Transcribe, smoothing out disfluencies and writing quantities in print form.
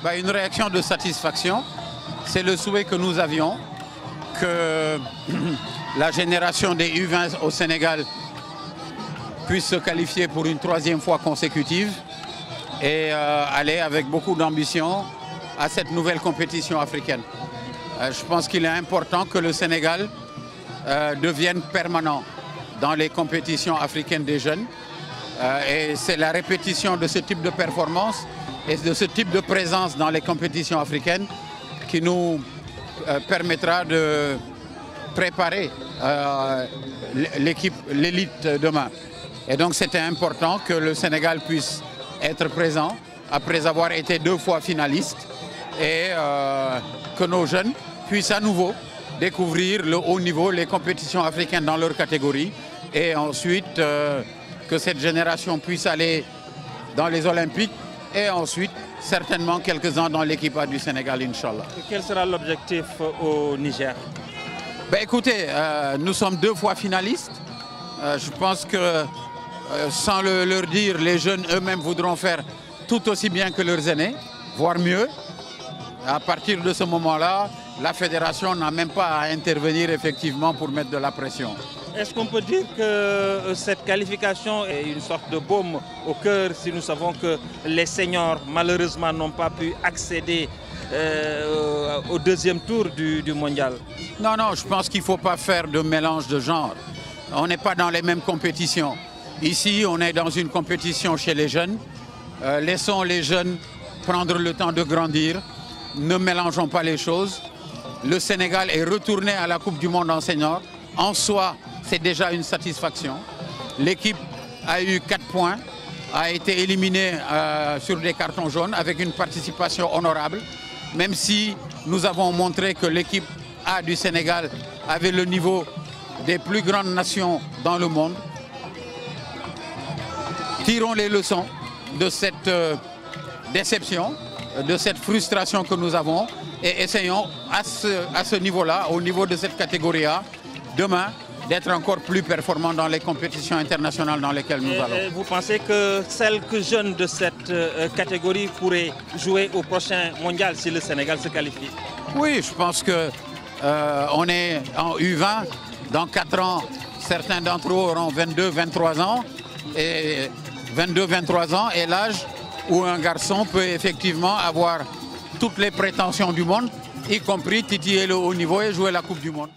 Une réaction de satisfaction. C'est le souhait que nous avions, que la génération des U20 au Sénégal puisse se qualifier pour une troisième fois consécutive et aller avec beaucoup d'ambition à cette nouvelle compétition africaine. Je pense qu'il est important que le Sénégal devienne permanent dans les compétitions africaines des jeunes. Et c'est la répétition de ce type de performance et de ce type de présence dans les compétitions africaines qui nous permettra de préparer l'élite demain. Et donc c'était important que le Sénégal puisse être présent après avoir été 2 fois finaliste et que nos jeunes puissent à nouveau découvrir le haut niveau, les compétitions africaines dans leur catégorie et ensuite que cette génération puisse aller dans les Olympiques et ensuite certainement quelques-uns dans l'équipe A du Sénégal, Inch'Allah. Quel sera l'objectif au Niger? Écoutez, nous sommes 2 fois finalistes. Je pense que sans leur dire, les jeunes eux-mêmes voudront faire tout aussi bien que leurs aînés, voire mieux. À partir de ce moment-là, la fédération n'a même pas à intervenir effectivement pour mettre de la pression. Est-ce qu'on peut dire que cette qualification est une sorte de baume au cœur si nous savons que les seniors malheureusement n'ont pas pu accéder au 2e tour du mondial? Non, je pense qu'il ne faut pas faire de mélange de genres. On n'est pas dans les mêmes compétitions. Ici, on est dans une compétition chez les jeunes. Laissons les jeunes prendre le temps de grandir. Ne mélangeons pas les choses. Le Sénégal est retourné à la Coupe du Monde en senior. En soi, c'est déjà une satisfaction. L'équipe a eu 4 points, a été éliminée sur des cartons jaunes avec une participation honorable, même si nous avons montré que l'équipe A du Sénégal avait le niveau des plus grandes nations dans le monde. Tirons les leçons de cette déception, de cette frustration que nous avons et essayons à ce niveau-là, au niveau de cette catégorie A, demain, d'être encore plus performants dans les compétitions internationales dans lesquelles nous allons. Et vous pensez que quelques jeunes de cette catégorie pourraient jouer au prochain mondial si le Sénégal se qualifie? Oui, je pense qu'on est en U20. Dans 4 ans, certains d'entre eux auront 22-23 ans. Et 22-23 ans est l'âge où un garçon peut effectivement avoir toutes les prétentions du monde, y compris titiller le haut niveau et jouer la Coupe du Monde.